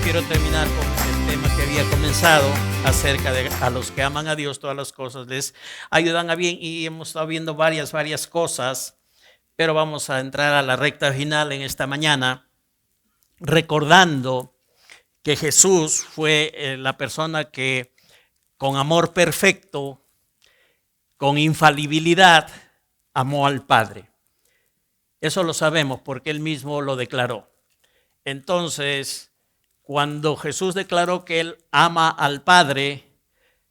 quiero terminar con el tema que había comenzado acerca de a los que aman a Dios todas las cosas les ayudan a bien, y hemos estado viendo varias cosas, pero vamos a entrar a la recta final en esta mañana recordando que Jesús fue la persona que con amor perfecto, con infalibilidad, amó al Padre. Eso lo sabemos porque Él mismo lo declaró. Entonces, cuando Jesús declaró que Él ama al Padre,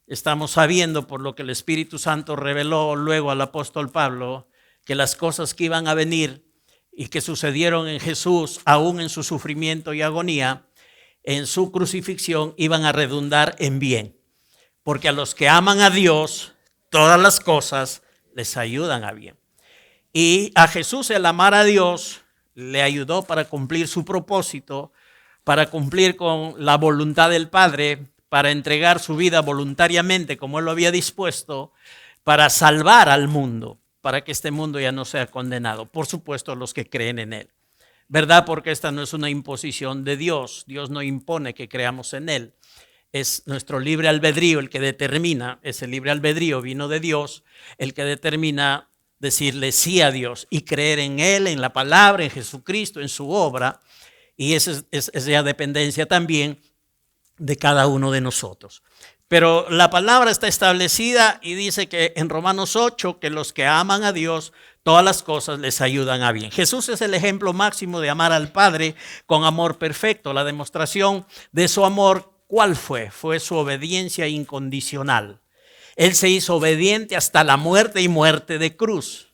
estamos sabiendo por lo que el Espíritu Santo reveló luego al apóstol Pablo, que las cosas que iban a venir y que sucedieron en Jesús, aún en su sufrimiento y agonía, en su crucifixión, iban a redundar en bien. Porque a los que aman a Dios, todas las cosas les ayudan a bien. Y a Jesús el amar a Dios le ayudó para cumplir su propósito, para cumplir con la voluntad del Padre, para entregar su vida voluntariamente como Él lo había dispuesto, para salvar al mundo, para que este mundo ya no sea condenado. Por supuesto, los que creen en Él. ¿Verdad? Porque esta no es una imposición de Dios. Dios no impone que creamos en Él. Es nuestro libre albedrío el que determina, ese libre albedrío vino de Dios, el que determina decirle sí a Dios y creer en Él, en la palabra, en Jesucristo, en su obra. Y esa es ya dependencia también de cada uno de nosotros. Pero la palabra está establecida y dice que en Romanos 8, que los que aman a Dios, todas las cosas les ayudan a bien. Jesús es el ejemplo máximo de amar al Padre con amor perfecto. La demostración de su amor, ¿cuál fue? Fue su obediencia incondicional. Él se hizo obediente hasta la muerte y muerte de cruz.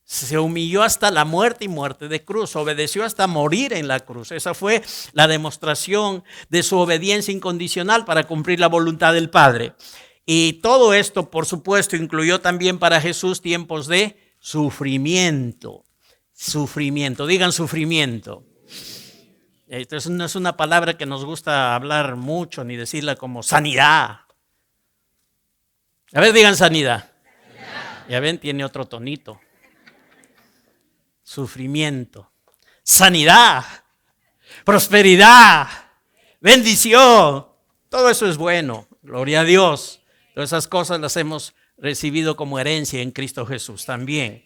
Se humilló hasta la muerte y muerte de cruz. Obedeció hasta morir en la cruz. Esa fue la demostración de su obediencia incondicional para cumplir la voluntad del Padre. Y todo esto, por supuesto, incluyó también para Jesús tiempos de sufrimiento. Sufrimiento. Digan sufrimiento. Entonces no es una palabra que nos gusta hablar mucho ni decirla como sanidad. A ver, digan sanidad. Ya ven, tiene otro tonito. Sufrimiento, sanidad, prosperidad, bendición. Todo eso es bueno, gloria a Dios. Todas esas cosas las hemos recibido como herencia en Cristo Jesús también.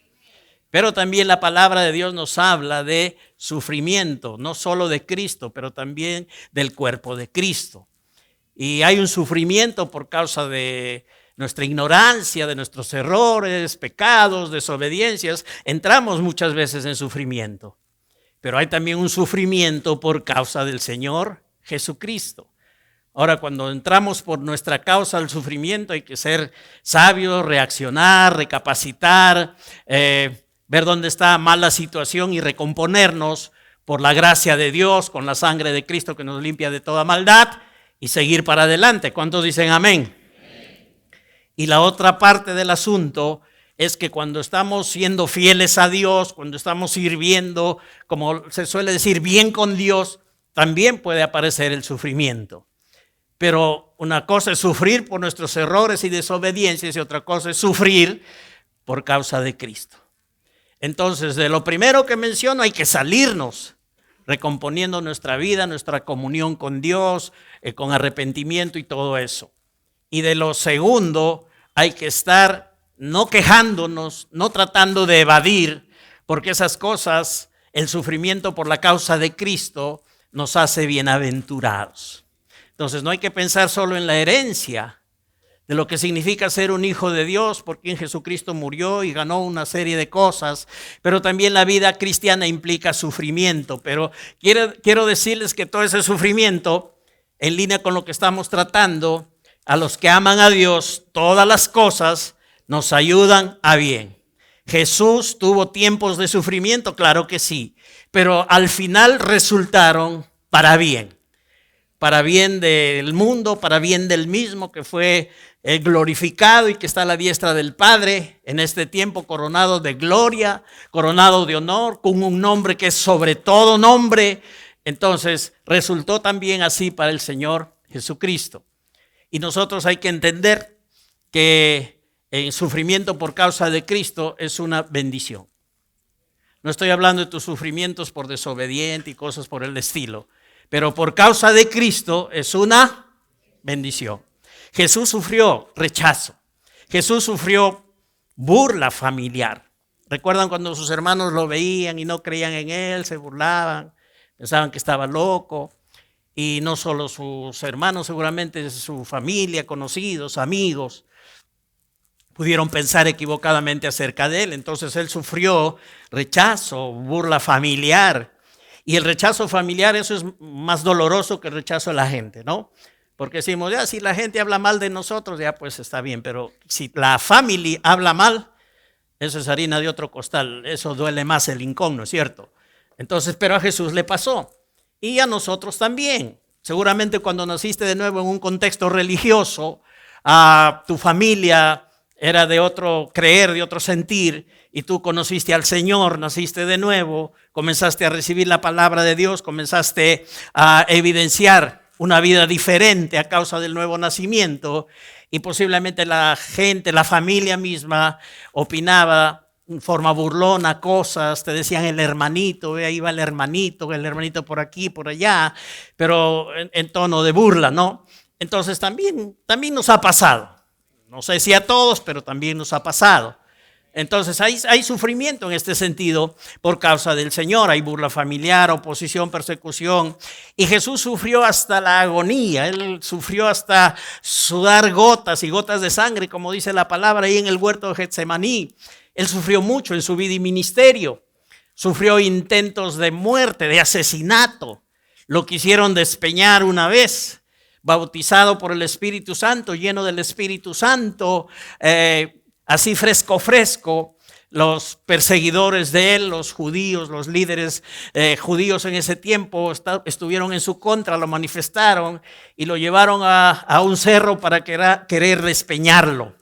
Pero también la palabra de Dios nos habla de sufrimiento, no solo de Cristo, pero también del cuerpo de Cristo. Y hay un sufrimiento por causa de nuestra ignorancia, de nuestros errores, pecados, desobediencias. Entramos muchas veces en sufrimiento. Pero hay también un sufrimiento por causa del Señor Jesucristo. Ahora, cuando entramos por nuestra causa al sufrimiento, hay que ser sabios, reaccionar, recapacitar, ver dónde está mal la situación y recomponernos por la gracia de Dios, con la sangre de Cristo que nos limpia de toda maldad y seguir para adelante. ¿Cuántos dicen amén? Y la otra parte del asunto es que cuando estamos siendo fieles a Dios, cuando estamos sirviendo, como se suele decir, bien con Dios, también puede aparecer el sufrimiento. Pero una cosa es sufrir por nuestros errores y desobediencias y otra cosa es sufrir por causa de Cristo. Entonces, de lo primero que menciono, hay que salirnos recomponiendo nuestra vida, nuestra comunión con Dios, con arrepentimiento y todo eso. Y de lo segundo, hay que estar no quejándonos, no tratando de evadir, porque esas cosas, el sufrimiento por la causa de Cristo, nos hace bienaventurados. Entonces no hay que pensar solo en la herencia, de lo que significa ser un hijo de Dios, porque en Jesucristo murió y ganó una serie de cosas, pero también la vida cristiana implica sufrimiento. Pero quiero decirles que todo ese sufrimiento, en línea con lo que estamos tratando, a los que aman a Dios, todas las cosas nos ayudan a bien. Jesús tuvo tiempos de sufrimiento, claro que sí, pero al final resultaron para bien del mundo, para bien del mismo que fue glorificado y que está a la diestra del Padre en este tiempo, coronado de gloria, coronado de honor, con un nombre que es sobre todo nombre. Entonces resultó también así para el Señor Jesucristo. Y nosotros hay que entender que el sufrimiento por causa de Cristo es una bendición. No estoy hablando de tus sufrimientos por desobediente y cosas por el estilo. pero por causa de Cristo es una bendición. Jesús sufrió rechazo. Jesús sufrió burla familiar. ¿Recuerdan cuando sus hermanos lo veían y no creían en él, se burlaban, pensaban que estaba loco? Y no solo sus hermanos, seguramente su familia, conocidos, amigos, pudieron pensar equivocadamente acerca de él. Entonces él sufrió rechazo, burla familiar. Y el rechazo familiar, eso es más doloroso que el rechazo de la gente, ¿no? Porque decimos, ya si la gente habla mal de nosotros, ya pues está bien. Pero si la familia habla mal, eso es harina de otro costal. Eso duele más el rincón, ¿no es cierto? Entonces, pero a Jesús le pasó. Y a nosotros también. Seguramente cuando naciste de nuevo en un contexto religioso, a tu familia era de otro creer, de otro sentir, y tú conociste al Señor, naciste de nuevo, comenzaste a recibir la palabra de Dios, comenzaste a evidenciar una vida diferente a causa del nuevo nacimiento, y posiblemente la gente, la familia misma, opinaba en forma burlona cosas, te decían el hermanito, ahí va el hermanito por aquí, por allá, pero en tono de burla, ¿no? Entonces también nos ha pasado. No sé si a todos, pero también nos ha pasado. Entonces hay sufrimiento en este sentido por causa del Señor. Hay burla familiar, oposición, persecución. Y Jesús sufrió hasta la agonía. Él sufrió hasta sudar gotas y gotas de sangre, como dice la palabra ahí en el huerto de Getsemaní. Él sufrió mucho en su vida y ministerio. Sufrió intentos de muerte, de asesinato. Lo quisieron despeñar una vez. Bautizado por el Espíritu Santo, lleno del Espíritu Santo, así fresco, los perseguidores de él, los judíos, los líderes judíos en ese tiempo estuvieron en su contra, lo manifestaron y lo llevaron a un cerro para querer despeñarlo.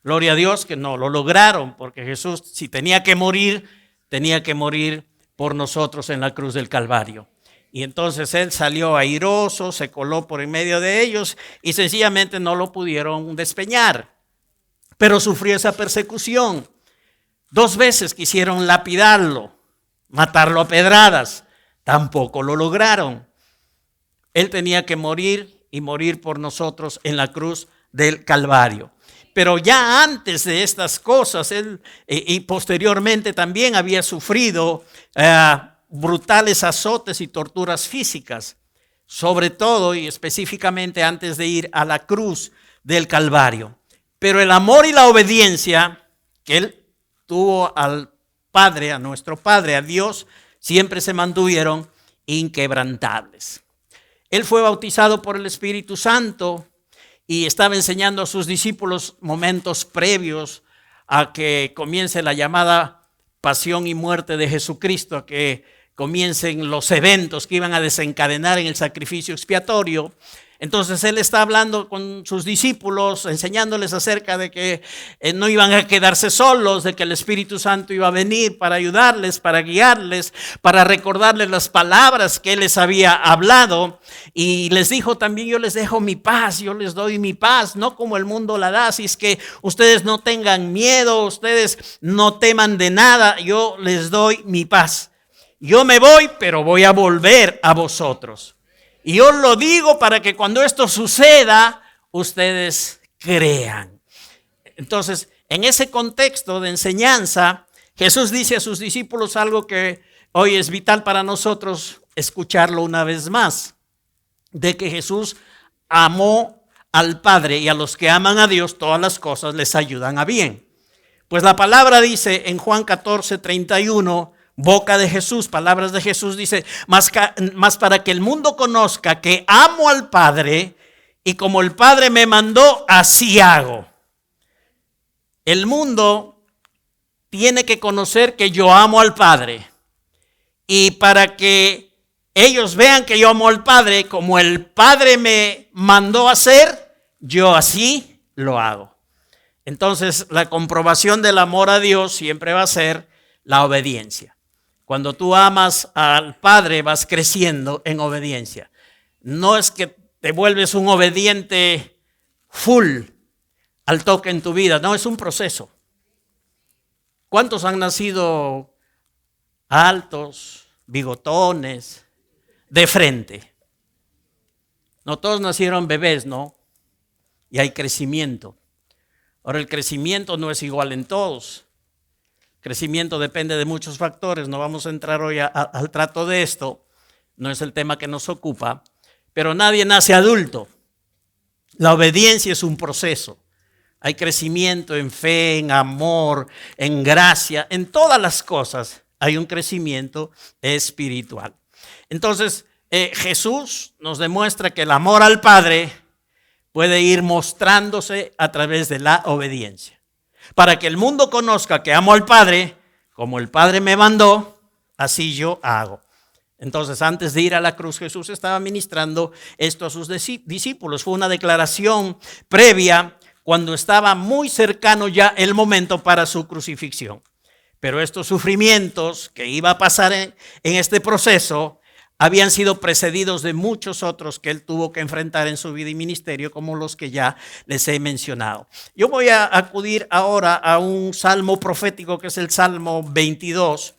Gloria a Dios que no lo lograron, porque Jesús, si tenía que morir por nosotros en la cruz del Calvario. Y entonces él salió airoso, se coló por en medio de ellos y sencillamente no lo pudieron despeñar. Pero sufrió esa persecución. 2 veces quisieron lapidarlo, matarlo a pedradas. Tampoco lo lograron. Él tenía que morir y morir por nosotros en la cruz del Calvario. Pero ya antes de estas cosas, él y posteriormente también había sufrido brutales azotes y torturas físicas, sobre todo y específicamente antes de ir a la cruz del Calvario. Pero el amor y la obediencia que él tuvo al Padre, a nuestro Padre, a Dios, siempre se mantuvieron inquebrantables. Él fue bautizado por el Espíritu Santo y estaba enseñando a sus discípulos momentos previos a que comience la llamada pasión y muerte de Jesucristo, a que comiencen los eventos que iban a desencadenar en el sacrificio expiatorio. Entonces él está hablando con sus discípulos, enseñándoles acerca de que no iban a quedarse solos, de que el Espíritu Santo iba a venir para ayudarles, para guiarles, para recordarles las palabras que él les había hablado. Y les dijo también, yo les dejo mi paz, yo les doy mi paz, no como el mundo la da. Así es que ustedes no tengan miedo, ustedes no teman de nada, yo les doy mi paz. Yo me voy, pero voy a volver a vosotros. Y yo lo digo para que cuando esto suceda, ustedes crean. Entonces, en ese contexto de enseñanza, Jesús dice a sus discípulos algo que hoy es vital para nosotros escucharlo una vez más. De que Jesús amó al Padre y a los que aman a Dios, todas las cosas les ayudan a bien. Pues la palabra dice en Juan 14:31, boca de Jesús, palabras de Jesús, dice, más para que el mundo conozca que amo al Padre y como el Padre me mandó, así hago. El mundo tiene que conocer que yo amo al Padre. Y para que ellos vean que yo amo al Padre, como el Padre me mandó hacer, yo así lo hago. Entonces, la comprobación del amor a Dios siempre va a ser la obediencia. Cuando tú amas al Padre, vas creciendo en obediencia. No es que te vuelves un obediente full al toque en tu vida. No, es un proceso. ¿Cuántos han nacido altos, bigotones, de frente? No todos nacieron bebés, ¿no? Y hay crecimiento. Ahora, el crecimiento no es igual en todos. Crecimiento depende de muchos factores. No vamos a entrar hoy al trato de esto. No es el tema que nos ocupa. Pero nadie nace adulto. La obediencia es un proceso. Hay crecimiento en fe, en amor, en gracia, en todas las cosas hay un crecimiento espiritual. Entonces, Jesús nos demuestra que el amor al Padre puede ir mostrándose a través de la obediencia. Para que el mundo conozca que amo al Padre, como el Padre me mandó, así yo hago. Entonces, antes de ir a la cruz, Jesús estaba ministrando esto a sus discípulos. Fue una declaración previa cuando estaba muy cercano ya el momento para su crucifixión. Pero estos sufrimientos que iba a pasar en este proceso habían sido precedidos de muchos otros que él tuvo que enfrentar en su vida y ministerio, como los que ya les he mencionado. Yo voy a acudir ahora a un salmo profético que es el Salmo 22.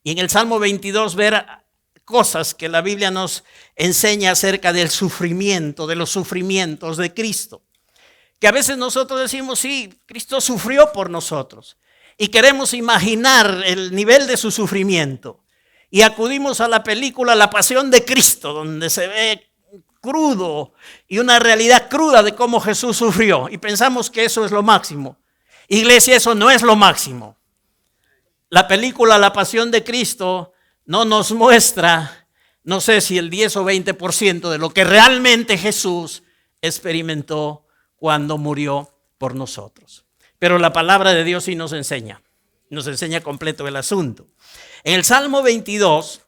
Y en el Salmo 22 ver cosas que la Biblia nos enseña acerca del sufrimiento, de los sufrimientos de Cristo. Que a veces nosotros decimos, sí, Cristo sufrió por nosotros. Y queremos imaginar el nivel de su sufrimiento. Y acudimos a la película La Pasión de Cristo, donde se ve crudo y una realidad cruda de cómo Jesús sufrió. Y pensamos que eso es lo máximo. Iglesia, eso no es lo máximo. La película La Pasión de Cristo no nos muestra, no sé si el 10 o 20% de lo que realmente Jesús experimentó cuando murió por nosotros. Pero la palabra de Dios sí nos enseña completo el asunto. En el Salmo 22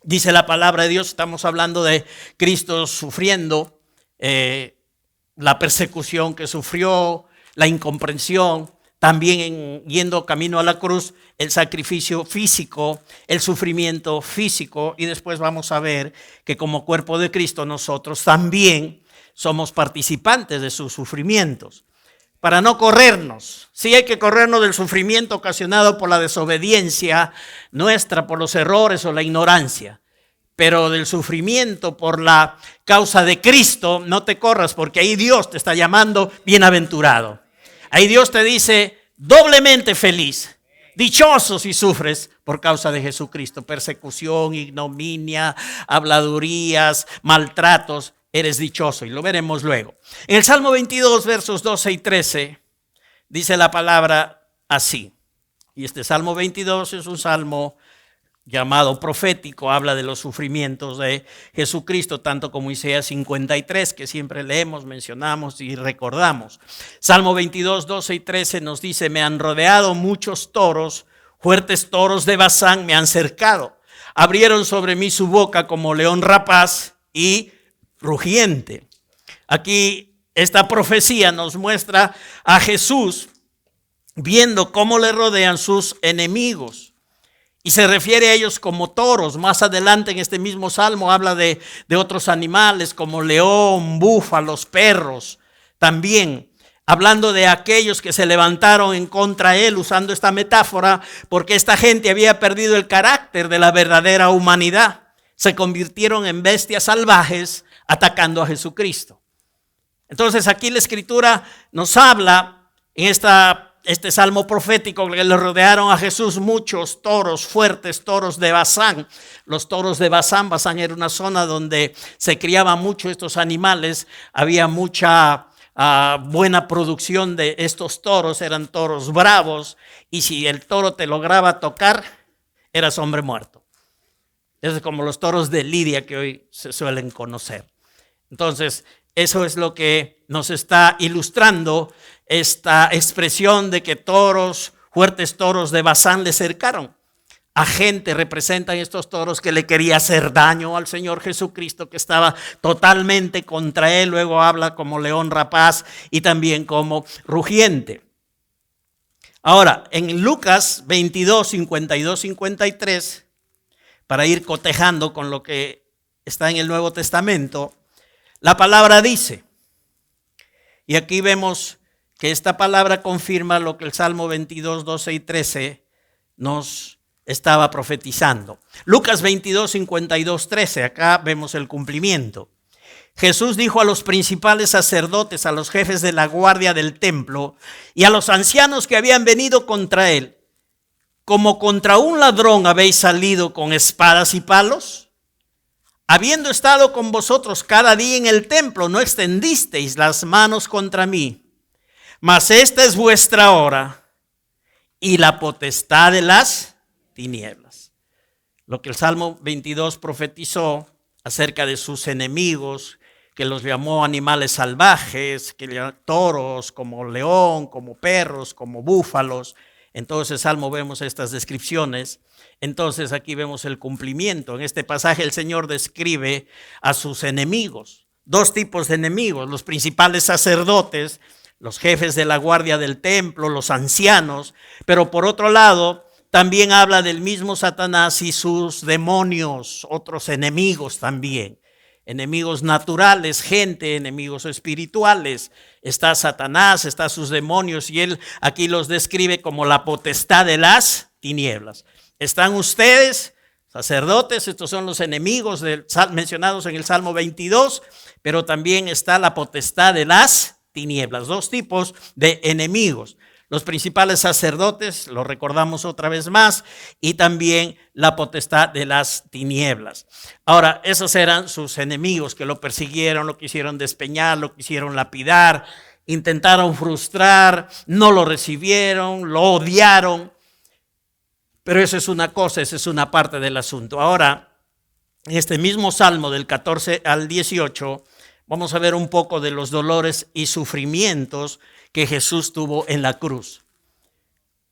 dice la palabra de Dios, estamos hablando de Cristo sufriendo la persecución que sufrió, la incomprensión, también yendo camino a la cruz, el sacrificio físico, el sufrimiento físico, y después vamos a ver que como cuerpo de Cristo nosotros también somos participantes de sus sufrimientos. Para no corrernos, sí hay que corrernos del sufrimiento ocasionado por la desobediencia nuestra, por los errores o la ignorancia. Pero del sufrimiento por la causa de Cristo no te corras, porque ahí Dios te está llamando bienaventurado. Ahí Dios te dice doblemente feliz, dichoso si sufres por causa de Jesucristo. Persecución, ignominia, habladurías, maltratos. Eres dichoso y lo veremos luego. En el Salmo 22, versos 12 y 13, dice la palabra así. Y este Salmo 22 es un salmo llamado profético, habla de los sufrimientos de Jesucristo, tanto como Isaías 53, que siempre leemos, mencionamos y recordamos. Salmo 22, 12 y 13 nos dice, me han rodeado muchos toros, fuertes toros de Basán me han cercado. Abrieron sobre mí su boca como león rapaz y rugiente. Aquí esta profecía nos muestra a Jesús viendo cómo le rodean sus enemigos y se refiere a ellos como toros. Más adelante en este mismo salmo habla de otros animales como león, búfalos, perros, también hablando de aquellos que se levantaron en contra de él, usando esta metáfora porque esta gente había perdido el carácter de la verdadera humanidad. Se convirtieron en bestias salvajes atacando a Jesucristo. Entonces aquí la Escritura nos habla en este salmo profético que le rodearon a Jesús muchos toros, fuertes toros de Basán. Los toros de Basán, Basán era una zona donde se criaban mucho estos animales, había mucha buena producción de estos toros, eran toros bravos y si el toro te lograba tocar, eras hombre muerto. Es como los toros de Lidia que hoy se suelen conocer. Entonces, eso es lo que nos está ilustrando esta expresión de que toros, fuertes toros de Basán le cercaron. A gente representan estos toros que le quería hacer daño al Señor Jesucristo, que estaba totalmente contra él. Luego habla como león rapaz y también como rugiente. Ahora, en Lucas 22, 52, 53, para ir cotejando con lo que está en el Nuevo Testamento, la palabra dice, y aquí vemos que esta palabra confirma lo que el Salmo 22, 12 y 13 nos estaba profetizando. Lucas 22, 52, 13, acá vemos el cumplimiento. Jesús dijo a los principales sacerdotes, a los jefes de la guardia del templo y a los ancianos que habían venido contra él: ¿como contra un ladrón habéis salido con espadas y palos? Habiendo estado con vosotros cada día en el templo, no extendisteis las manos contra mí. Mas esta es vuestra hora y la potestad de las tinieblas. Lo que el Salmo 22 profetizó acerca de sus enemigos, que los llamó animales salvajes, que llamó toros, como león, como perros, como búfalos. En todo ese salmo vemos estas descripciones. Entonces aquí vemos el cumplimiento. En este pasaje el Señor describe a sus enemigos. Dos tipos de enemigos: los principales sacerdotes, los jefes de la guardia del templo, los ancianos. Pero por otro lado, también habla del mismo Satanás y sus demonios, otros enemigos también. Enemigos naturales, gente, enemigos espirituales. Está Satanás, está sus demonios, y él aquí los describe como la potestad de las tinieblas. Están ustedes, sacerdotes, estos son los enemigos mencionados en el Salmo 22, pero también está la potestad de las tinieblas. Dos tipos de enemigos: los principales sacerdotes, lo recordamos otra vez más, y también la potestad de las tinieblas. Ahora, esos eran sus enemigos que lo persiguieron, lo quisieron despeñar, lo quisieron lapidar, intentaron frustrar, no lo recibieron, lo odiaron. Pero eso es una cosa, esa es una parte del asunto. Ahora, en este mismo Salmo del 14 al 18, vamos a ver un poco de los dolores y sufrimientos que Jesús tuvo en la cruz.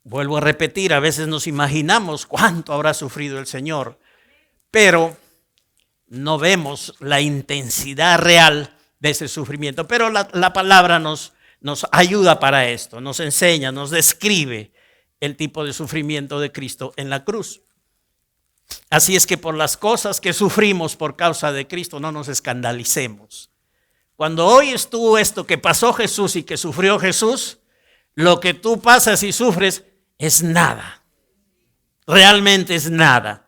Vuelvo a repetir, a veces nos imaginamos cuánto habrá sufrido el Señor, pero no vemos la intensidad real de ese sufrimiento. Pero la palabra nos ayuda para esto, nos enseña, nos describe el tipo de sufrimiento de Cristo en la cruz. Así es que por las cosas que sufrimos por causa de Cristo, no nos escandalicemos. Cuando oyes tú esto que pasó Jesús y que sufrió Jesús, lo que tú pasas y sufres es nada. Realmente es nada.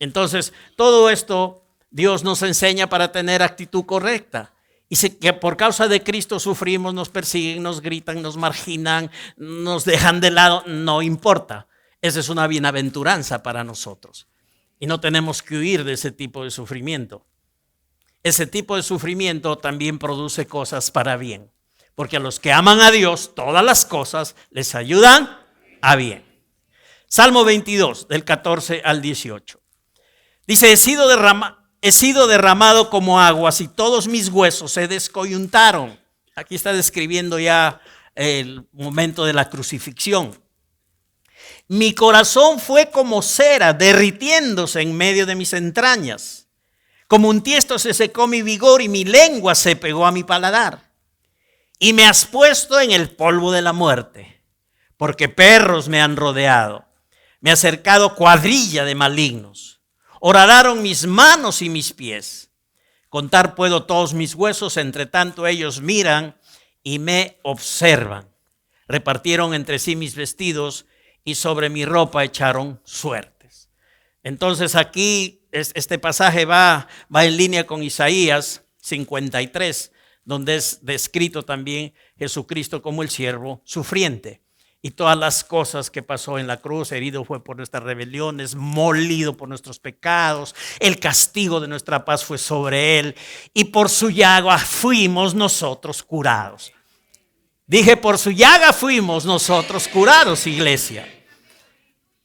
Entonces, todo esto Dios nos enseña para tener actitud correcta. Y si que por causa de Cristo sufrimos, nos persiguen, nos gritan, nos marginan, nos dejan de lado, no importa. Esa es una bienaventuranza para nosotros. Y no tenemos que huir de ese tipo de sufrimiento. Ese tipo de sufrimiento también produce cosas para bien. Porque a los que aman a Dios, todas las cosas les ayudan a bien. Salmo 22, del 14 al 18. Dice: he sido derramado como aguas y todos mis huesos se descoyuntaron. Aquí está describiendo ya el momento de la crucifixión. Mi corazón fue como cera derritiéndose en medio de mis entrañas. Como un tiesto se secó mi vigor y mi lengua se pegó a mi paladar. Y me has puesto en el polvo de la muerte, porque perros me han rodeado. Me ha cercado cuadrilla de malignos. Horadaron mis manos y mis pies. Contar puedo todos mis huesos, entre tanto ellos miran y me observan. Repartieron entre sí mis vestidos y sobre mi ropa echaron suertes. Entonces aquí este pasaje va en línea con Isaías 53, donde es descrito también Jesucristo como el siervo sufriente. Y todas las cosas que pasó en la cruz: herido fue por nuestras rebeliones, molido por nuestros pecados, el castigo de nuestra paz fue sobre él, y por su llaga fuimos nosotros curados. Dije, por su llaga fuimos nosotros curados, iglesia.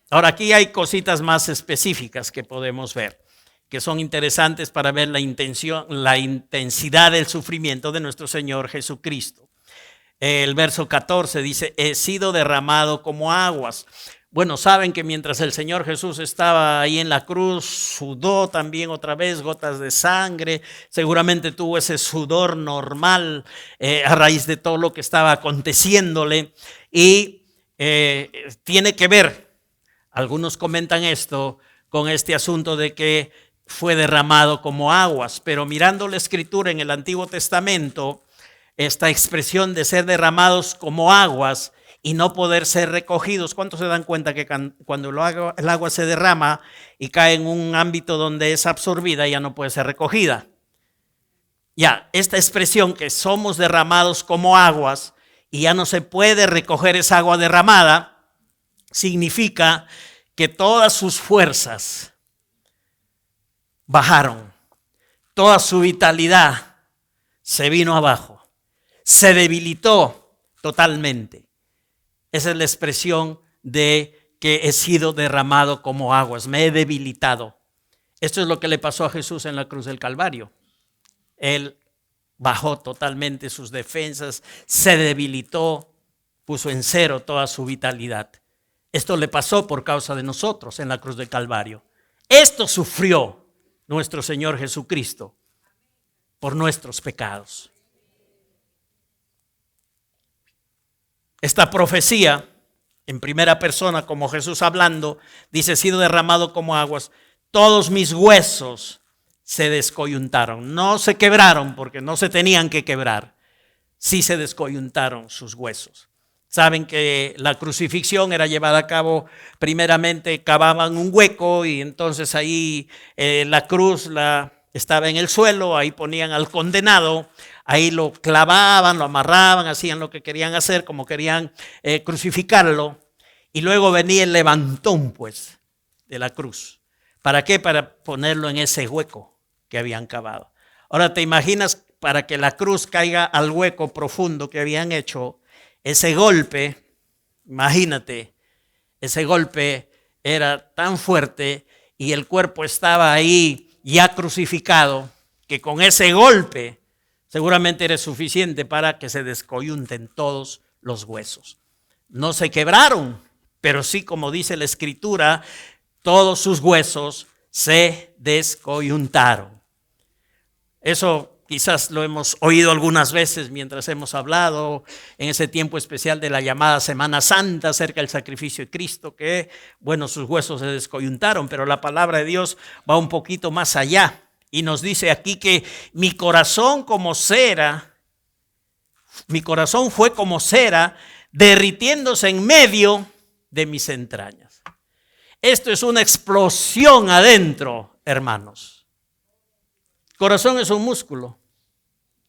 Ahora aquí hay cositas más específicas que podemos ver, que son interesantes para ver la intensidad del sufrimiento de nuestro Señor Jesucristo. El verso 14 dice: he sido derramado como aguas. Bueno, saben que mientras el Señor Jesús estaba ahí en la cruz, sudó también otra vez gotas de sangre. Seguramente tuvo ese sudor normal a raíz de todo lo que estaba aconteciéndole. Y tiene que ver, algunos comentan esto, con este asunto de que fue derramado como aguas. Pero mirando la Escritura en el Antiguo Testamento, esta expresión de ser derramados como aguas y no poder ser recogidos. ¿Cuántos se dan cuenta que cuando el agua se derrama y cae en un ámbito donde es absorbida, ya no puede ser recogida? Ya, esta expresión que somos derramados como aguas y ya no se puede recoger esa agua derramada, significa que todas sus fuerzas bajaron, toda su vitalidad se vino abajo, se debilitó totalmente. Esa es la expresión de que he sido derramado como aguas, me he debilitado. Esto es lo que le pasó a Jesús en la cruz del Calvario. Él bajó totalmente sus defensas, se debilitó, puso en cero toda su vitalidad. Esto le pasó por causa de nosotros en la cruz del Calvario. Esto sufrió nuestro Señor Jesucristo por nuestros pecados. Esta profecía, en primera persona, como Jesús hablando, dice: he sido derramado como aguas, todos mis huesos se descoyuntaron. No se quebraron porque no se tenían que quebrar. Sí se descoyuntaron sus huesos. Saben que la crucifixión era llevada a cabo, primeramente cavaban un hueco y entonces ahí la cruz estaba en el suelo, ahí ponían al condenado, ahí lo clavaban, lo amarraban, hacían lo que querían hacer, como querían crucificarlo, y luego venía el levantón pues de la cruz. ¿Para qué? Para ponerlo en ese hueco que habían cavado. Ahora te imaginas, para que la cruz caiga al hueco profundo que habían hecho, ese golpe, imagínate, ese golpe era tan fuerte y el cuerpo estaba ahí ya crucificado, que con ese golpe seguramente era suficiente para que se descoyunten todos los huesos. No se quebraron, pero sí, como dice la Escritura, todos sus huesos se descoyuntaron. Eso quizás lo hemos oído algunas veces mientras hemos hablado en ese tiempo especial de la llamada Semana Santa acerca del sacrificio de Cristo, que, bueno, sus huesos se descoyuntaron, pero la palabra de Dios va un poquito más allá y nos dice aquí que mi corazón fue como cera derritiéndose en medio de mis entrañas. Esto es una explosión adentro, hermanos. Corazón es un músculo,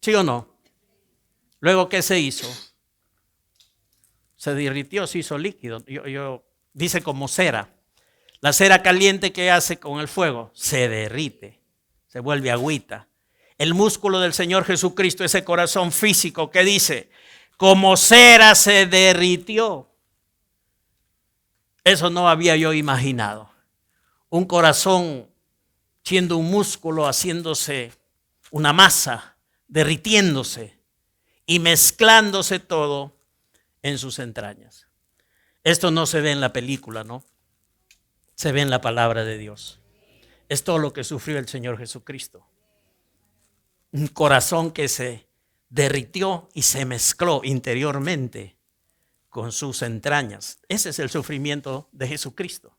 ¿sí o no? Luego, ¿qué se hizo? Se derritió, se hizo líquido. Dice como cera. La cera caliente, ¿qué hace con el fuego? Se derrite, se vuelve agüita. El músculo del Señor Jesucristo, ese corazón físico, ¿qué dice? Como cera se derritió. Eso no había yo imaginado. Un corazón siendo un músculo, haciéndose una masa, derritiéndose y mezclándose todo en sus entrañas. Esto no se ve en la película, ¿no? Se ve en la palabra de Dios. Es todo lo que sufrió el Señor Jesucristo. Un corazón que se derritió y se mezcló interiormente con sus entrañas. Ese es el sufrimiento de Jesucristo.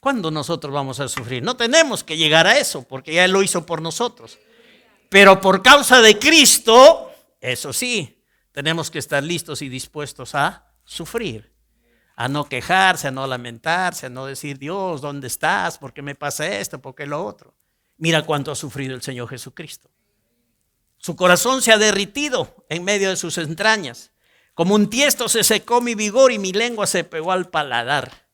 ¿Cuándo nosotros vamos a sufrir? No tenemos que llegar a eso, porque ya Él lo hizo por nosotros. Pero por causa de Cristo, eso sí, tenemos que estar listos y dispuestos a sufrir, a no quejarse, a no lamentarse, a no decir: Dios, ¿dónde estás? ¿Por qué me pasa esto? ¿Por qué lo otro? Mira cuánto ha sufrido el Señor Jesucristo. Su corazón se ha derritido en medio de sus entrañas. Como un tiesto se secó mi vigor y mi lengua se pegó al paladar.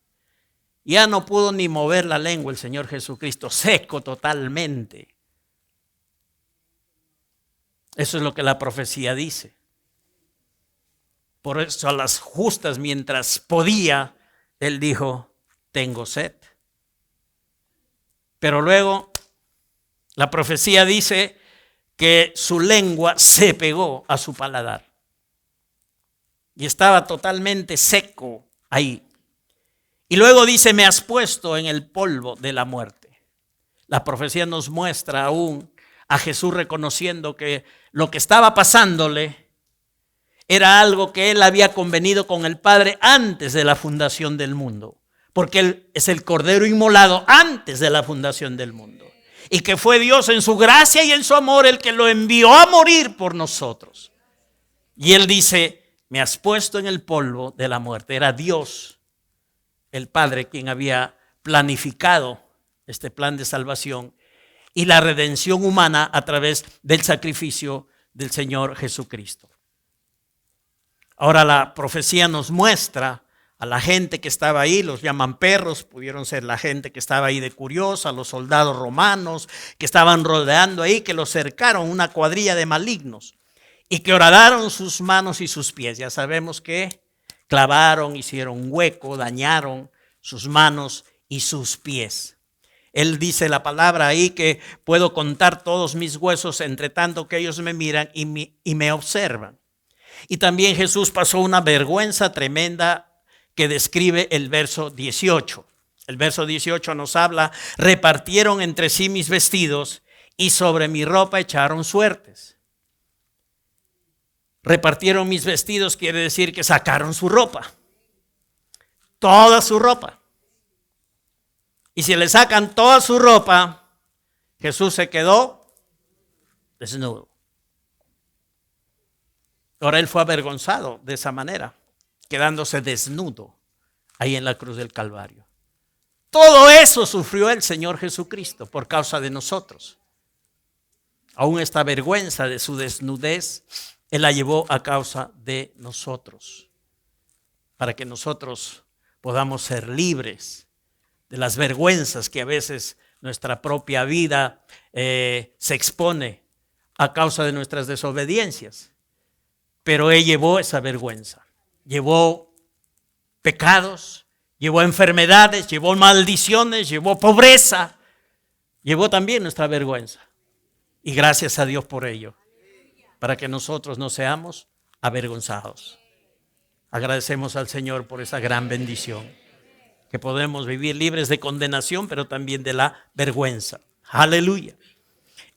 Ya no pudo ni mover la lengua el Señor Jesucristo, seco totalmente. Eso es lo que la profecía dice. Por eso a las justas, mientras podía, Él dijo: tengo sed. Pero luego la profecía dice que su lengua se pegó a su paladar. Y estaba totalmente seco ahí. Y luego dice: me has puesto en el polvo de la muerte. La profecía nos muestra aún a Jesús reconociendo que lo que estaba pasándole era algo que Él había convenido con el Padre antes de la fundación del mundo. Porque Él es el Cordero inmolado antes de la fundación del mundo. Y que fue Dios en su gracia y en su amor el que lo envió a morir por nosotros. Y Él dice: me has puesto en el polvo de la muerte. Era Dios, el Padre, quien había planificado este plan de salvación, y la redención humana a través del sacrificio del Señor Jesucristo. Ahora la profecía nos muestra a la gente que estaba ahí, los llaman perros, pudieron ser la gente que estaba ahí de curiosa, los soldados romanos que estaban rodeando ahí, que los cercaron, una cuadrilla de malignos, y que horadaron sus manos y sus pies. Ya sabemos que clavaron, hicieron un hueco, dañaron sus manos y sus pies. Él dice la palabra ahí que puedo contar todos mis huesos entre tanto que ellos me miran y me observan. Y también Jesús pasó una vergüenza tremenda que describe el verso 18. El verso 18 nos habla: repartieron entre sí mis vestidos y sobre mi ropa echaron suertes. Repartieron mis vestidos quiere decir que sacaron su ropa, toda su ropa. Y si le sacan toda su ropa, Jesús se quedó desnudo. Ahora él fue avergonzado de esa manera, quedándose desnudo ahí en la cruz del Calvario. Todo eso sufrió el Señor Jesucristo por causa de nosotros. Aún esta vergüenza de su desnudez, Él la llevó a causa de nosotros, para que nosotros podamos ser libres de las vergüenzas que a veces nuestra propia vida se expone a causa de nuestras desobediencias. Pero Él llevó esa vergüenza, llevó pecados, llevó enfermedades, llevó maldiciones, llevó pobreza, llevó también nuestra vergüenza. Y gracias a Dios por ello, para que nosotros no seamos avergonzados. Agradecemos al Señor por esa gran bendición, que podemos vivir libres de condenación, pero también de la vergüenza. Aleluya.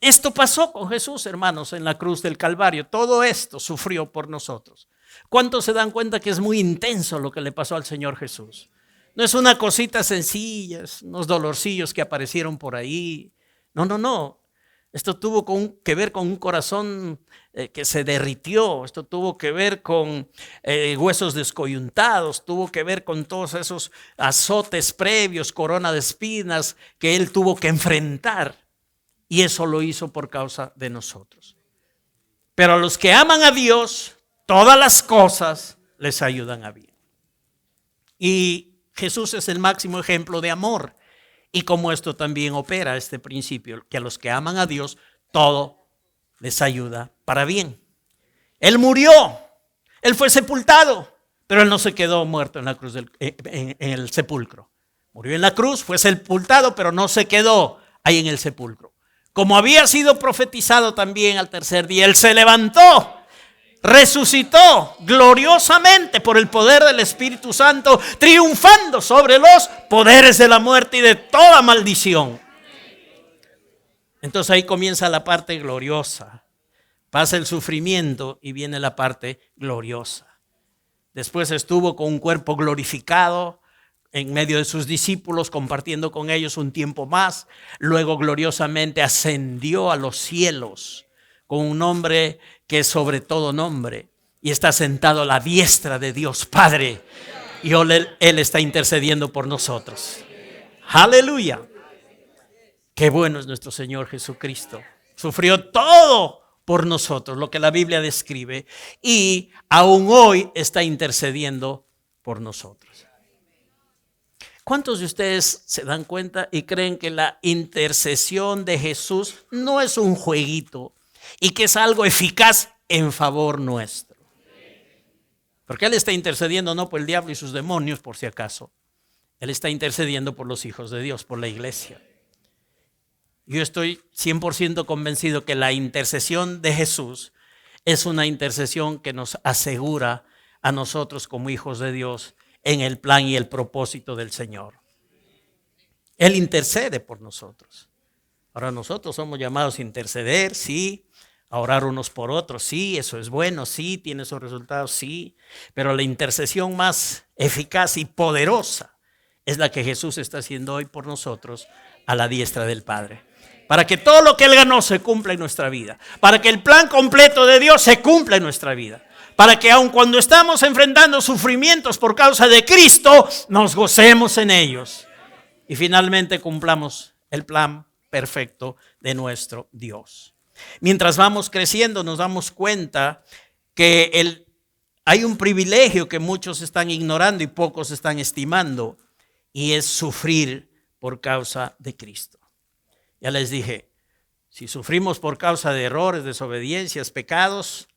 Esto pasó con Jesús, hermanos, en la cruz del Calvario. Todo esto sufrió por nosotros. ¿Cuántos se dan cuenta que es muy intenso lo que le pasó al Señor Jesús? No es una cosita sencilla, unos dolorcillos que aparecieron por ahí. No. Esto tuvo que ver con un corazón que se derritió. Esto tuvo que ver con huesos descoyuntados. Tuvo que ver con todos esos azotes previos, corona de espinas que Él tuvo que enfrentar. Y eso lo hizo por causa de nosotros. Pero a los que aman a Dios, todas las cosas les ayudan a bien. Y Jesús es el máximo ejemplo de amor. Y como esto también opera este principio, que a los que aman a Dios, todo les ayuda para bien. Él murió, Él fue sepultado, pero Él no se quedó muerto en la cruz en el sepulcro. Murió en la cruz, fue sepultado, pero no se quedó ahí en el sepulcro. Como había sido profetizado también al tercer día, Él se levantó, resucitó gloriosamente por el poder del Espíritu Santo, triunfando sobre los poderes de la muerte y de toda maldición. Entonces ahí comienza la parte gloriosa. Pasa el sufrimiento y viene la parte gloriosa. Después estuvo con un cuerpo glorificado en medio de sus discípulos, compartiendo con ellos un tiempo más. Luego gloriosamente ascendió a los cielos con un nombre que es sobre todo nombre, y está sentado a la diestra de Dios Padre, y Él está intercediendo por nosotros. Aleluya. Qué bueno es nuestro Señor Jesucristo. Sufrió todo por nosotros, lo que la Biblia describe, y aún hoy está intercediendo por nosotros. ¿Cuántos de ustedes se dan cuenta y creen que la intercesión de Jesús no es un jueguito y que es algo eficaz en favor nuestro? Porque Él está intercediendo no por el diablo y sus demonios, por si acaso. Él está intercediendo por los hijos de Dios, por la iglesia. Yo estoy 100% convencido que la intercesión de Jesús es una intercesión que nos asegura a nosotros como hijos de Dios en el plan y el propósito del Señor. Él intercede por nosotros. Ahora nosotros somos llamados a interceder, sí, a orar unos por otros, sí, eso es bueno, sí, tiene sus resultados, sí, pero la intercesión más eficaz y poderosa es la que Jesús está haciendo hoy por nosotros a la diestra del Padre. Para que todo lo que Él ganó se cumpla en nuestra vida. Para que el plan completo de Dios se cumpla en nuestra vida. Para que aun cuando estamos enfrentando sufrimientos por causa de Cristo, nos gocemos en ellos. Y finalmente cumplamos el plan perfecto de nuestro Dios. Mientras vamos creciendo, nos damos cuenta que hay un privilegio que muchos están ignorando y pocos están estimando, y es sufrir por causa de Cristo. Ya les dije, si sufrimos por causa de errores, desobediencias, pecados,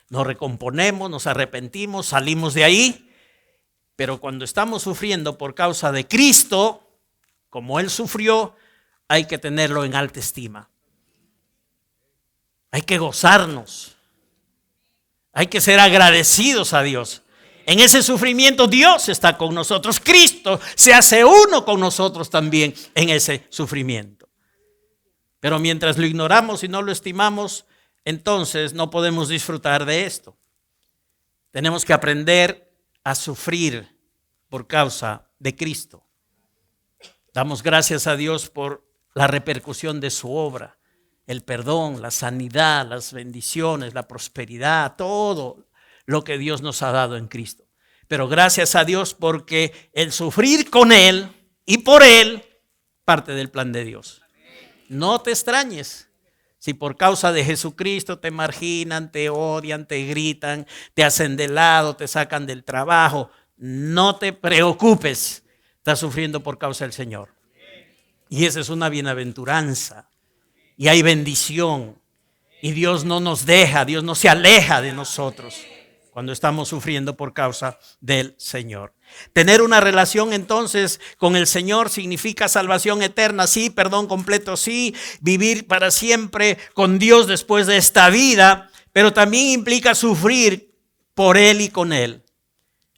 nos recomponemos, nos arrepentimos, salimos de ahí. Pero cuando estamos sufriendo por causa de Cristo, como Él sufrió, hay que tenerlo en alta estima. Hay que gozarnos. Hay que ser agradecidos a Dios. En ese sufrimiento Dios está con nosotros. Cristo se hace uno con nosotros también en ese sufrimiento. Pero mientras lo ignoramos y no lo estimamos, entonces no podemos disfrutar de esto. Tenemos que aprender a sufrir por causa de Cristo. Damos gracias a Dios por la repercusión de su obra, el perdón, la sanidad, las bendiciones, la prosperidad, todo lo que Dios nos ha dado en Cristo. Pero gracias a Dios porque el sufrir con Él y por Él, parte del plan de Dios. No te extrañes si por causa de Jesucristo te marginan, te odian, te gritan, te hacen de lado, te sacan del trabajo. No te preocupes, estás sufriendo por causa del Señor. Y esa es una bienaventuranza. Y hay bendición. Y Dios no nos deja, Dios no se aleja de nosotros cuando estamos sufriendo por causa del Señor. Tener una relación entonces con el Señor significa salvación eterna, sí, perdón completo, sí, vivir para siempre con Dios después de esta vida, pero también implica sufrir por Él y con Él.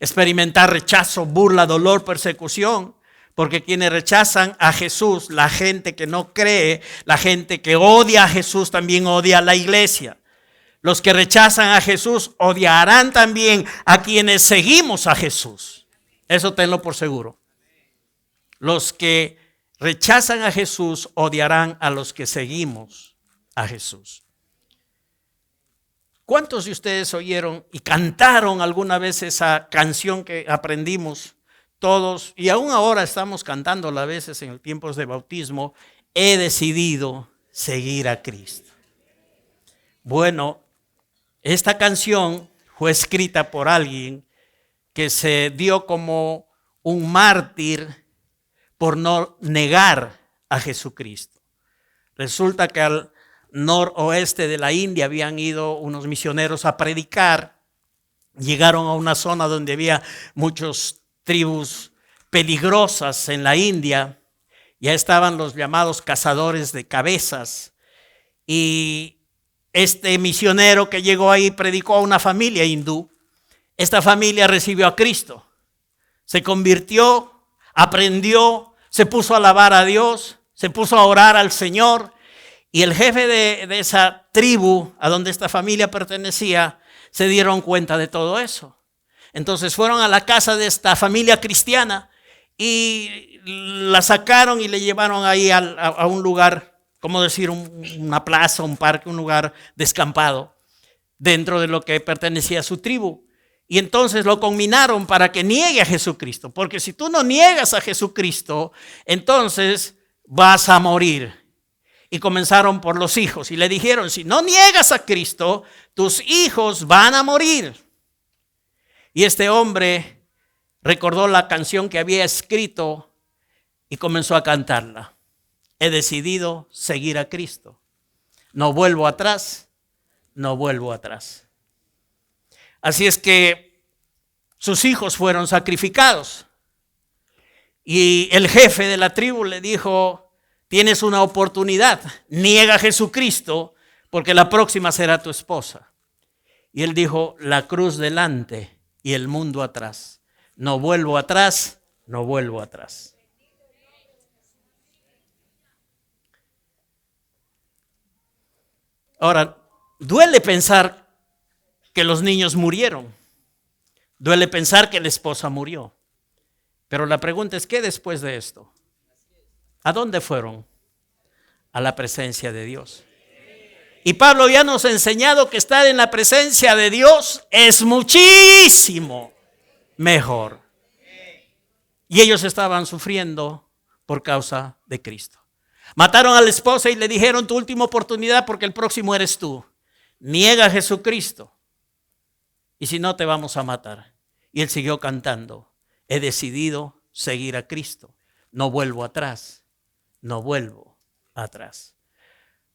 Experimentar rechazo, burla, dolor, persecución, porque quienes rechazan a Jesús, la gente que no cree, la gente que odia a Jesús también odia a la iglesia. Los que rechazan a Jesús odiarán también a quienes seguimos a Jesús. Eso tenlo por seguro. Los que rechazan a Jesús odiarán a los que seguimos a Jesús. ¿Cuántos de ustedes oyeron y cantaron alguna vez esa canción que aprendimos todos? Y aún ahora estamos cantándola a veces en tiempos de bautismo. He decidido seguir a Cristo. Bueno, esta canción fue escrita por alguien que se dio como un mártir por no negar a Jesucristo. Resulta que al noroeste de la India habían ido unos misioneros a predicar. Llegaron a una zona donde había muchas tribus peligrosas en la India. Ya estaban los llamados cazadores de cabezas. Y este misionero que llegó ahí predicó a una familia hindú. Esta familia recibió a Cristo. Se convirtió, aprendió, se puso a alabar a Dios, se puso a orar al Señor. Y el jefe de esa tribu a donde esta familia pertenecía se dieron cuenta de todo eso. Entonces fueron a la casa de esta familia cristiana y la sacaron y le llevaron ahí a un lugar, como decir, una plaza, un parque, un lugar descampado dentro de lo que pertenecía a su tribu. Y entonces lo conminaron para que niegue a Jesucristo, porque si tú no niegas a Jesucristo, entonces vas a morir. Y comenzaron por los hijos y le dijeron, si no niegas a Cristo, tus hijos van a morir. Y este hombre recordó la canción que había escrito y comenzó a cantarla. He decidido seguir a Cristo. No vuelvo atrás, no vuelvo atrás. Así es que sus hijos fueron sacrificados. Y el jefe de la tribu le dijo, tienes una oportunidad, niega a Jesucristo porque la próxima será tu esposa. Y él dijo, la cruz delante y el mundo atrás. No vuelvo atrás, no vuelvo atrás. Ahora, duele pensar que los niños murieron. Duele pensar que la esposa murió. Pero la pregunta es, ¿qué después de esto? ¿A dónde fueron? A la presencia de Dios. Y Pablo ya nos ha enseñado que estar en la presencia de Dios es muchísimo mejor. Y ellos estaban sufriendo por causa de Cristo. Mataron a la esposa y le dijeron: tu última oportunidad porque el próximo eres tú. Niega a Jesucristo y si no te vamos a matar. Y él siguió cantando: he decidido seguir a Cristo. No vuelvo atrás. No vuelvo atrás.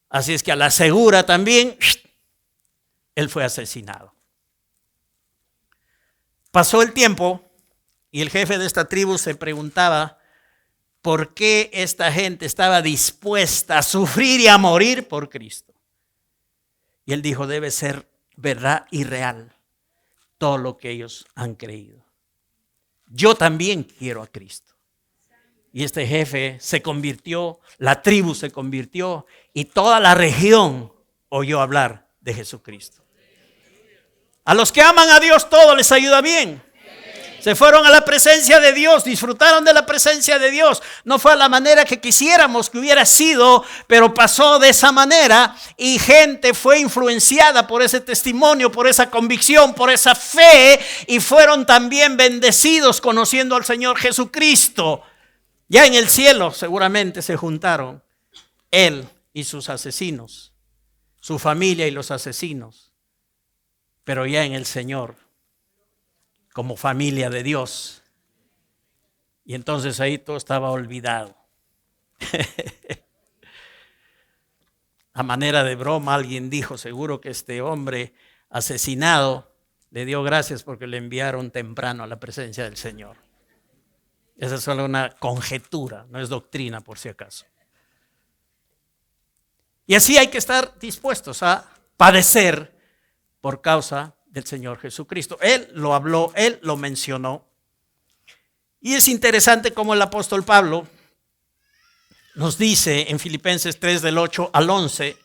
Así es que a la segura también, él fue asesinado. Pasó el tiempo y el jefe de esta tribu se preguntaba por qué esta gente estaba dispuesta a sufrir y a morir por Cristo. Y él dijo: debe ser verdad y real todo lo que ellos han creído. Yo también quiero a Cristo. Y este jefe se convirtió, la tribu se convirtió y toda la región oyó hablar de Jesucristo. A los que aman a Dios todo les ayuda bien. Se fueron a la presencia de Dios, disfrutaron de la presencia de Dios. No fue a la manera que quisiéramos que hubiera sido, pero pasó de esa manera y gente fue influenciada por ese testimonio, por esa convicción, por esa fe, y fueron también bendecidos conociendo al Señor Jesucristo. Ya en el cielo seguramente se juntaron él y sus asesinos, su familia y los asesinos, pero ya en el Señor, como familia de Dios. Y entonces ahí todo estaba olvidado. A manera de broma alguien dijo: seguro que este hombre asesinado le dio gracias porque le enviaron temprano a la presencia del Señor. Esa es solo una conjetura, no es doctrina por si acaso. Y así hay que estar dispuestos a padecer por causa del Señor Jesucristo. Él lo habló, él lo mencionó. Y es interesante cómo el apóstol Pablo nos dice en Filipenses 3 del 8 al 11,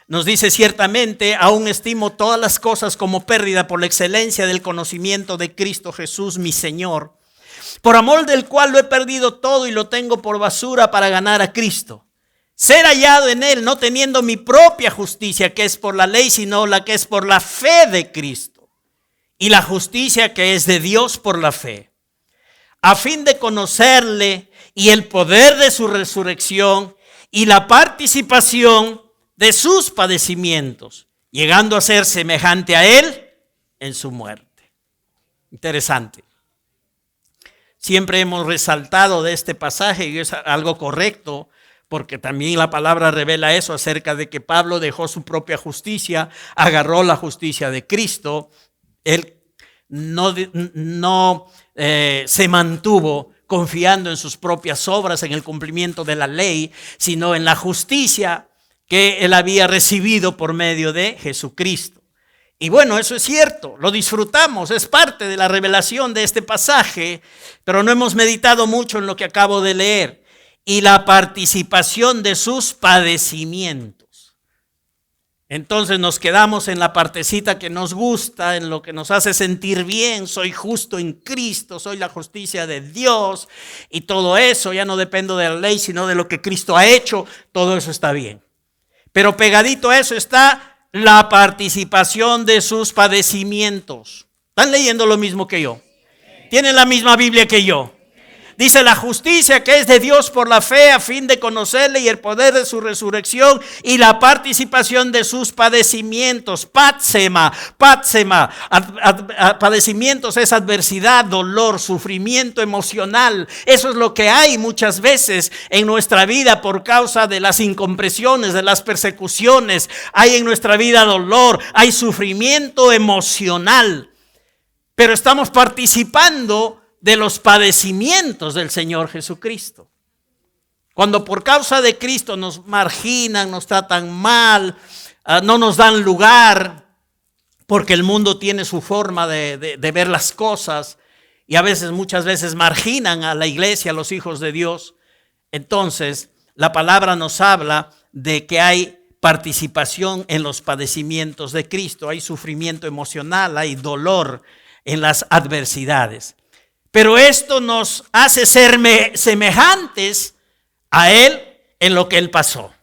nos dice: ciertamente aún estimo todas las cosas como pérdida por la excelencia del conocimiento de Cristo Jesús mi Señor, por amor del cual lo he perdido todo y lo tengo por basura para ganar a Cristo. Ser hallado en él, no teniendo mi propia justicia que es por la ley, sino la que es por la fe de Cristo. Y la justicia que es de Dios por la fe. A fin de conocerle y el poder de su resurrección y la participación de sus padecimientos, llegando a ser semejante a él en su muerte. Interesante. Siempre hemos resaltado de este pasaje, y es algo correcto, porque también la palabra revela eso acerca de que Pablo dejó su propia justicia, agarró la justicia de Cristo. Él no se mantuvo confiando en sus propias obras, en el cumplimiento de la ley, sino en la justicia que él había recibido por medio de Jesucristo. Y bueno, eso es cierto, lo disfrutamos, es parte de la revelación de este pasaje, pero no hemos meditado mucho en lo que acabo de leer. Y la participación de sus padecimientos. Entonces nos quedamos en la partecita que nos gusta, en lo que nos hace sentir bien: soy justo en Cristo, soy la justicia de Dios, y todo eso, ya no dependo de la ley, sino de lo que Cristo ha hecho. Todo eso está bien. Pero pegadito a eso está la participación de sus padecimientos. ¿Están leyendo lo mismo que yo? ¿Tienen la misma Biblia que yo? Dice: la justicia que es de Dios por la fe, a fin de conocerle y el poder de su resurrección y la participación de sus padecimientos. Patsema. Padecimientos es adversidad, dolor, sufrimiento emocional. Eso es lo que hay muchas veces en nuestra vida por causa de las incomprensiones, de las persecuciones. Hay en nuestra vida dolor, hay sufrimiento emocional. Pero estamos participando de los padecimientos del Señor Jesucristo. Cuando por causa de Cristo nos marginan, nos tratan mal, no nos dan lugar, porque el mundo tiene su forma de ver las cosas, y muchas veces marginan a la iglesia, a los hijos de Dios. Entonces la palabra nos habla de que hay participación en los padecimientos de Cristo, hay sufrimiento emocional, hay dolor en las adversidades. Pero esto nos hace ser semejantes a Él en lo que Él pasó.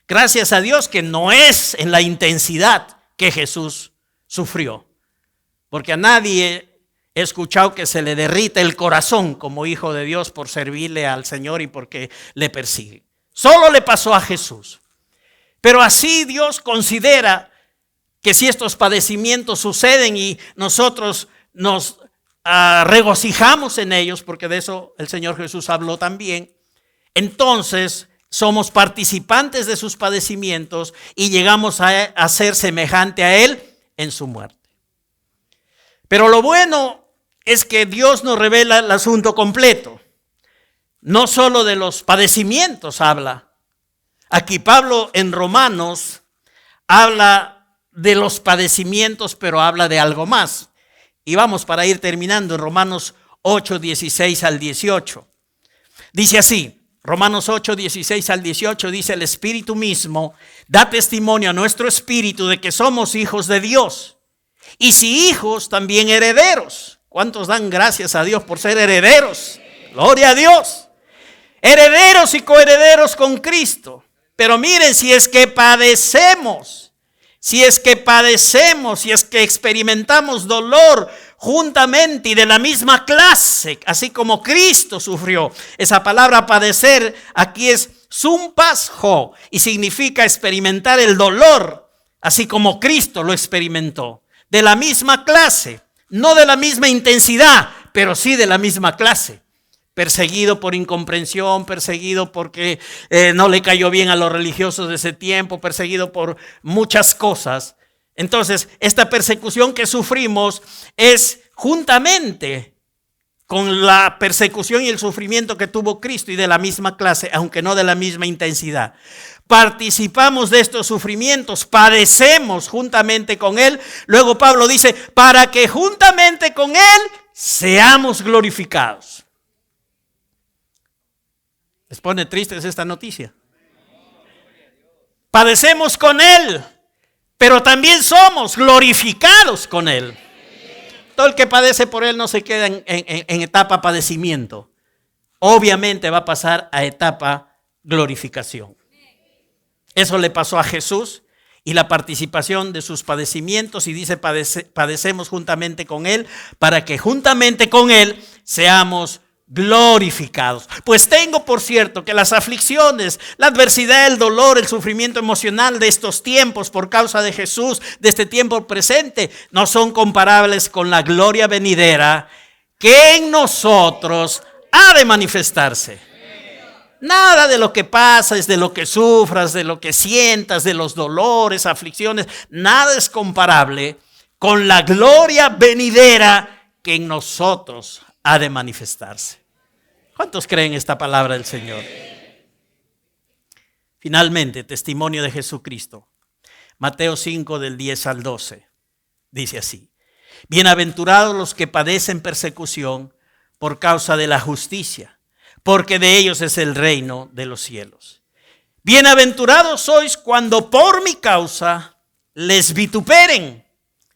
Gracias a Dios que no es en la intensidad que Jesús sufrió. Porque a nadie he escuchado que se le derrita el corazón como hijo de Dios por servirle al Señor y porque le persigue. Solo le pasó a Jesús. Pero así Dios considera que si estos padecimientos suceden y nosotros nos regocijamos en ellos, porque de eso el Señor Jesús habló también, entonces somos participantes de sus padecimientos y llegamos a ser semejante a Él en su muerte. Pero lo bueno es que Dios nos revela el asunto completo. No solo de los padecimientos habla. Aquí Pablo en Romanos habla de los padecimientos, pero habla de algo más. Y vamos para ir terminando en Romanos 8, 16 al 18. Dice así, Romanos 8, 16 al 18, dice: el Espíritu mismo da testimonio a nuestro espíritu de que somos hijos de Dios. Y si hijos, también herederos. ¿Cuántos dan gracias a Dios por ser herederos? Gloria a Dios. Herederos y coherederos con Cristo. Pero miren, si es que padecemos, si es que experimentamos dolor juntamente y de la misma clase, así como Cristo sufrió. Esa palabra padecer aquí es sumpasjo y significa experimentar el dolor, así como Cristo lo experimentó. De la misma clase, no de la misma intensidad, pero sí de la misma clase. Perseguido por incomprensión, perseguido porque no le cayó bien a los religiosos de ese tiempo, perseguido por muchas cosas. Entonces, esta persecución que sufrimos es juntamente con la persecución y el sufrimiento que tuvo Cristo y de la misma clase, aunque no de la misma intensidad. Participamos de estos sufrimientos, padecemos juntamente con Él. Luego Pablo dice, para que juntamente con Él seamos glorificados. ¿Les pone tristes esta noticia? Padecemos con Él, pero también somos glorificados con Él. Todo el que padece por Él no se queda en etapa padecimiento. Obviamente va a pasar a etapa glorificación. Eso le pasó a Jesús y la participación de sus padecimientos. Y dice, padecemos juntamente con Él para que juntamente con Él seamos glorificados. Pues tengo por cierto que las aflicciones, la adversidad, el dolor, el sufrimiento emocional de estos tiempos por causa de Jesús, de este tiempo presente, no son comparables con la gloria venidera que en nosotros ha de manifestarse. Nada de lo que pasa es de lo que sufras, de lo que sientas, de los dolores, aflicciones, nada es comparable con la gloria venidera que en nosotros ha de manifestarse. ¿Cuántos creen esta palabra del Señor? Finalmente, testimonio de Jesucristo. Mateo 5 del 10 al 12. Dice así: bienaventurados los que padecen persecución por causa de la justicia, porque de ellos es el reino de los cielos. Bienaventurados sois cuando por mi causa les vituperen,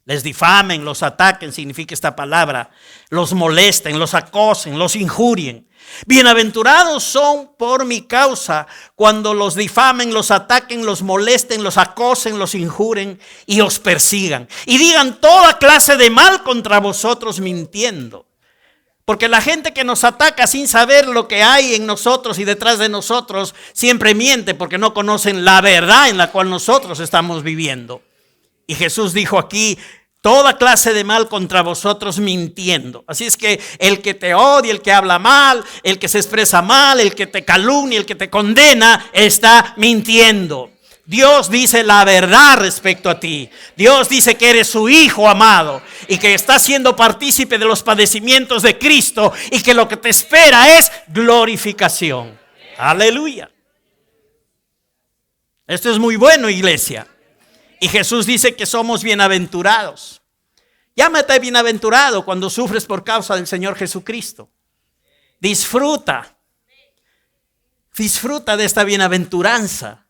les difamen, los ataquen, significa esta palabra, los molesten, los acosen, los injurien. Bienaventurados son por mi causa cuando los difamen, los ataquen, los molesten, los acosen, los injuren y os persigan. Y digan toda clase de mal contra vosotros mintiendo. Porque la gente que nos ataca sin saber lo que hay en nosotros y detrás de nosotros siempre miente porque no conocen la verdad en la cual nosotros estamos viviendo. Y Jesús dijo aquí, toda clase de mal contra vosotros mintiendo. Así es que el que te odia, el que habla mal, el que se expresa mal, el que te calumnia, el que te condena, está mintiendo. Dios dice la verdad respecto a ti. Dios dice que eres su hijo amado y que estás siendo partícipe de los padecimientos de Cristo y que lo que te espera es glorificación. Aleluya. Esto es muy bueno, iglesia. Y Jesús dice que somos bienaventurados. Llámate bienaventurado cuando sufres por causa del Señor Jesucristo. Disfruta de esta bienaventuranza.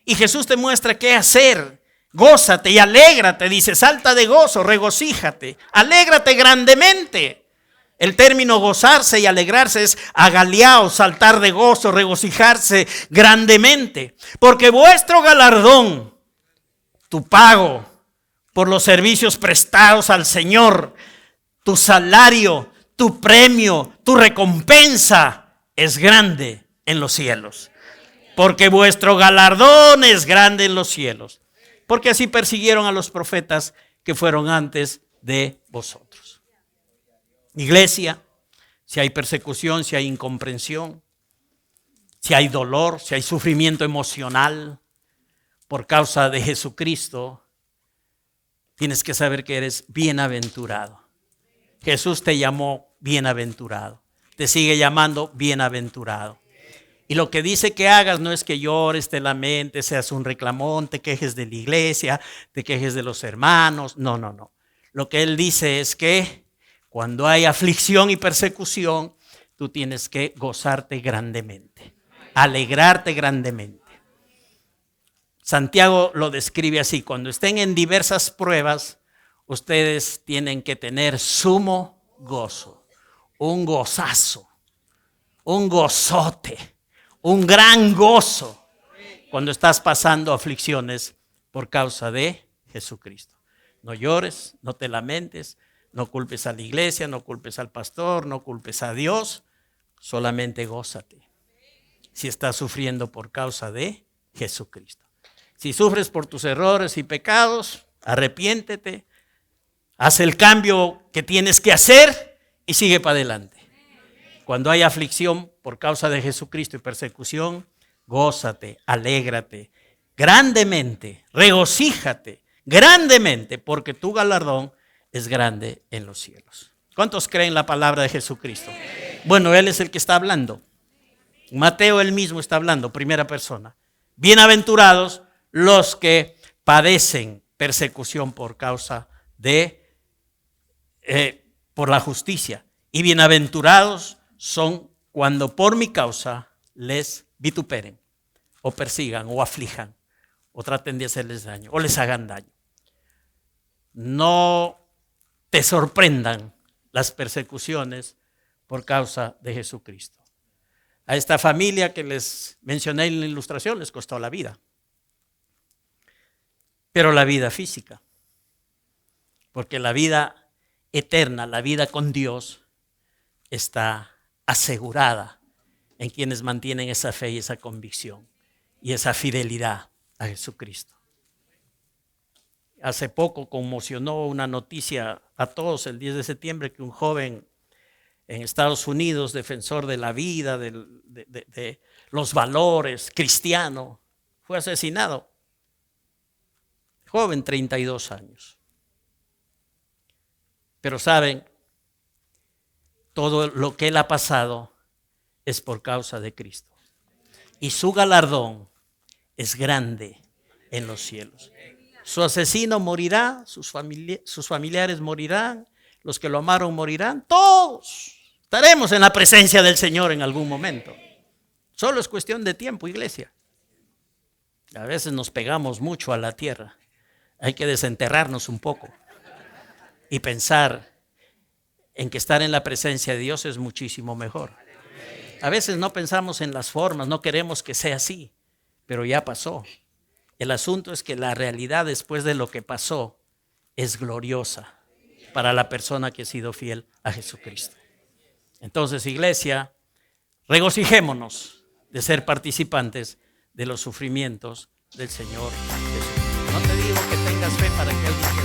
Y Jesús te muestra qué hacer. Gózate y alégrate, dice, salta de gozo, regocíjate, alégrate grandemente. El término gozarse y alegrarse es agaliao, saltar de gozo, regocijarse grandemente. Porque vuestro galardón, tu pago por los servicios prestados al Señor, tu salario, tu premio, tu recompensa es grande en los cielos. porque vuestro galardón es grande en los cielos. Porque así persiguieron a los profetas que fueron antes de vosotros. Iglesia, si hay persecución, si hay incomprensión, si hay dolor, si hay sufrimiento emocional por causa de Jesucristo, tienes que saber que eres bienaventurado. Jesús te llamó bienaventurado. Te sigue llamando bienaventurado. Y lo que dice que hagas no es que llores, te lamentes, seas un reclamón, te quejes de la iglesia, te quejes de los hermanos. No, no, no. Lo que Él dice es que cuando hay aflicción y persecución, tú tienes que gozarte grandemente, alegrarte grandemente. Santiago lo describe así: cuando estén en diversas pruebas, ustedes tienen que tener sumo gozo, un gozazo, un gozote, un gran gozo cuando estás pasando aflicciones por causa de Jesucristo. No llores, no te lamentes, no culpes a la iglesia, no culpes al pastor, no culpes a Dios, solamente gózate. Si estás sufriendo por causa de Jesucristo. Si sufres por tus errores y pecados, arrepiéntete, haz el cambio que tienes que hacer y sigue para adelante. Cuando hay aflicción por causa de Jesucristo y persecución, gózate, alégrate grandemente, regocíjate grandemente, porque tu galardón es grande en los cielos. ¿Cuántos creen la palabra de Jesucristo? Bueno, Él es el que está hablando. Mateo él mismo está hablando, primera persona. Bienaventurados los que padecen persecución por causa de, por la justicia. Y bienaventurados son cuando por mi causa les vituperen, o persigan, o aflijan, o traten de hacerles daño, o les hagan daño. No te sorprendan las persecuciones por causa de Jesucristo. A esta familia que les mencioné en la ilustración les costó la vida. Pero la vida física. Porque la vida eterna, la vida con Dios, está asegurada en quienes mantienen esa fe y esa convicción y esa fidelidad a Jesucristo. Hace poco conmocionó una noticia a todos el 10 de septiembre que un joven en Estados Unidos, defensor de la vida, de los valores cristianos, fue asesinado. Joven, 32 años. Pero saben, todo lo que él ha pasado es por causa de Cristo. Y su galardón es grande en los cielos. Su asesino morirá, sus familiares morirán, los que lo amaron morirán, todos estaremos en la presencia del Señor en algún momento. Solo es cuestión de tiempo, iglesia. A veces nos pegamos mucho a la tierra. Hay que desenterrarnos un poco y pensar en que estar en la presencia de Dios es muchísimo mejor. A veces no pensamos en las formas, no queremos que sea así, pero ya pasó. El asunto es que la realidad después de lo que pasó es gloriosa para la persona que ha sido fiel a Jesucristo. Entonces, iglesia, regocijémonos de ser participantes de los sufrimientos del Señor Jesucristo. No te digo que tengas fe para que Él